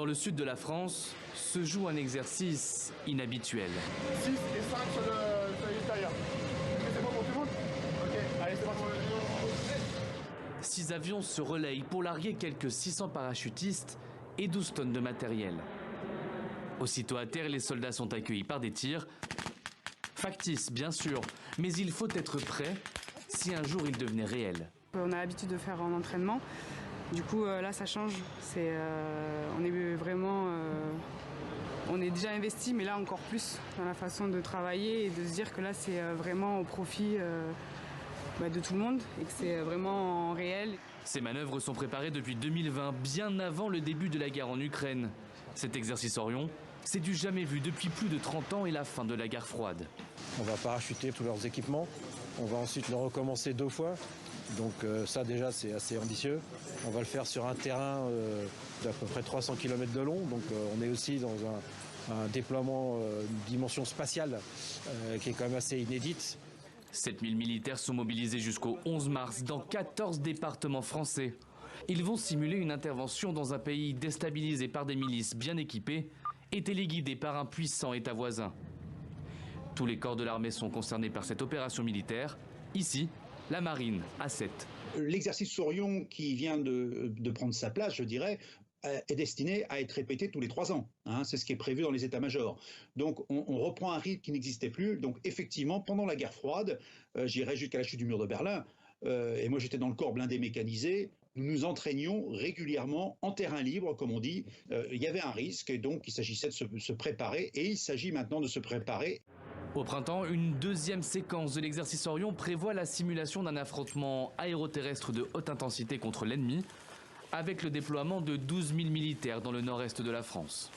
le sud de la France, se joue un exercice inhabituel. 6 et 5 sur l'extérieur. C'est bon pour tout le monde? Ok, allez, c'est parti. 6 avions se relayent pour larguer quelques 600 parachutistes et 12 tonnes de matériel. Aussitôt à terre, les soldats sont accueillis par des tirs. Factices, bien sûr, mais il faut être prêt si un jour ils devenaient réels. On a l'habitude de faire en entraînement. Du coup, là, ça change. On est vraiment... on est déjà investi, mais là, encore plus dans la façon de travailler et de se dire que là, c'est vraiment au profit de tout le monde et que c'est vraiment réel. Ces manœuvres sont préparées depuis 2020, bien avant le début de la guerre en Ukraine. Cet exercice Orion, c'est du jamais vu depuis plus de 30 ans et la fin de la guerre froide. On va parachuter tous leurs équipements. On va ensuite le recommencer 2 fois. Donc ça déjà c'est assez ambitieux. On va le faire sur un terrain d'à peu près 300 km de long. Donc on est aussi dans un déploiement, une dimension spatiale qui est quand même assez inédite. 7000 militaires sont mobilisés jusqu'au 11 mars dans 14 départements français. Ils vont simuler une intervention dans un pays déstabilisé par des milices bien équipées et téléguidées par un puissant État voisin. Tous les corps de l'armée sont concernés par cette opération militaire. Ici, la marine à 7. L'exercice Orion qui vient de prendre sa place, je dirais, est destiné à être répété tous les 3 ans. Hein, c'est ce qui est prévu dans les états-majors. Donc on reprend un rythme qui n'existait plus. Donc effectivement, pendant la guerre froide, j'irai jusqu'à la chute du mur de Berlin, et moi j'étais dans le corps blindé mécanisé, nous nous entraînions régulièrement en terrain libre, comme on dit. Il y avait un risque, et donc il s'agissait de se préparer, et il s'agit maintenant de se préparer. Au printemps, une deuxième séquence de l'exercice Orion prévoit la simulation d'un affrontement aéroterrestre de haute intensité contre l'ennemi, avec le déploiement de 12 000 militaires dans le nord-est de la France.